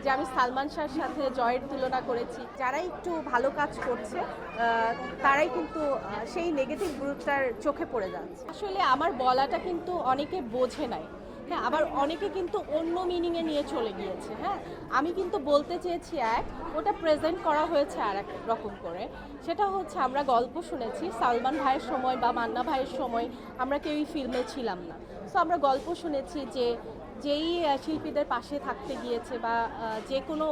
যে আমি সালমান শাহর সাথে জয়ের তুলনা করেছি। যারা একটু ভালো কাজ করছে তারাই কিন্তু সেই নেগেটিভ গ্রুপটার চোখে পড়ে যাচ্ছে। আসলে আমার বলাটা কিন্তু অনেকে বোঝে নাই। হ্যাঁ, আবার অনেকে কিন্তু অন্য মিনিংয়ে নিয়ে চলে গিয়েছে। হ্যাঁ, আমি কিন্তু বলতে চেয়েছি এক, ওটা প্রেজেন্ট করা হয়েছে আর এক রকম করে। সেটা হচ্ছে আমরা গল্প শুনেছি সালমান ভাইয়ের সময় বা মান্না ভাইয়ের সময় আমরা কেউই ফিল্মে ছিলাম না। সো আমরা গল্প শুনেছি যে যেই শিল্পীদের পাশে থাকতে গিয়েছে বা যে কোনো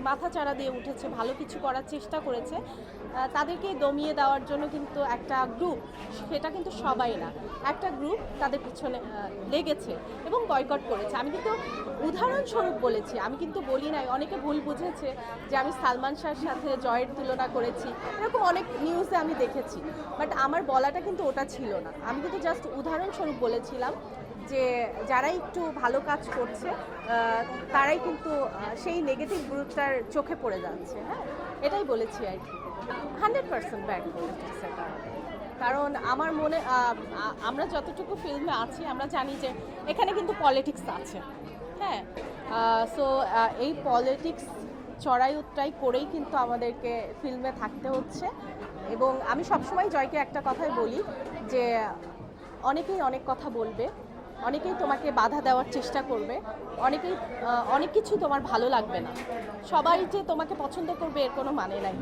মাথাচাড়া দিয়ে উঠেছে, ভালো কিছু করার চেষ্টা করেছে, তাদেরকে দমিয়ে দেওয়ার জন্য কিন্তু একটা গ্রুপ, সেটা কিন্তু সবাই না, একটা গ্রুপ তাদের পিছনে লেগেছে এবং বয়কট করেছে। আমি কিন্তু উদাহরণস্বরূপ বলেছি, আমি কিন্তু বলি নাই। অনেকে ভুল বুঝেছে যে আমি সালমান শাহর সাথে জয়ের তুলনা করেছি, এরকম অনেক নিউজে আমি দেখেছি। বাট আমার বলাটা কিন্তু ওটা ছিল না। আমি কিন্তু জাস্ট উদাহরণস্বরূপ বলেছিলাম যে যারা একটু ভালো কাজ করছে তারাই কিন্তু সেই নেগেটিভ গ্রুপটার চোখে পড়ে যাচ্ছে। হ্যাঁ, এটাই বলেছি আর কি। 100% ব্যাড পলিটিক্সের কারণে। কারণ আমার মনে আমরা যতটুকু ফিল্মে আছি আমরা জানি যে এখানে কিন্তু পলিটিক্স আছে। হ্যাঁ, সো এই পলিটিক্স চড়াই উতরাই করেই কিন্তু আমাদেরকে ফিল্মে থাকতে হচ্ছে। এবং আমি সবসময় জয়কে একটা কথাই বলি যে অনেকেই অনেক কথা বলবে, অনেকেই তোমাকে বাধা দেওয়ার চেষ্টা করবে, অনেকেই অনেক কিছু তোমার ভালো লাগবে না। সবাই যে তোমাকে পছন্দ করবে এর কোনো মানে নাই।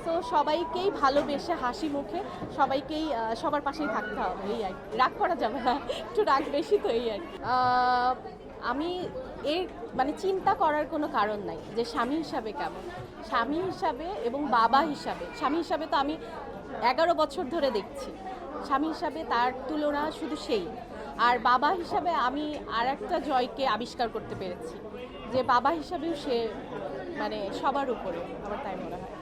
সো সবাইকেই ভালোবেসে হাসি মুখে সবাইকেই সবার পাশেই থাকতে হবে, এই আর কি। রাগ করা যাবে না, একটু রাগ বেশি তো, এই আর কি। আমি এর মানে চিন্তা করার কোনো কারণ নাই যে স্বামী হিসাবে কেমন। স্বামী হিসাবে এবং বাবা হিসাবে, স্বামী হিসাবে তো আমি 11 বছর ধরে দেখছি। স্বামী হিসাবে তার তুলনা শুধু সেই। আর বাবা হিসাবে আমি আর একটা জয়কে আবিষ্কার করতে পেরেছি, যে বাবা হিসাবেও সে মানে সবার উপরে, আমার তাই মনে হয়।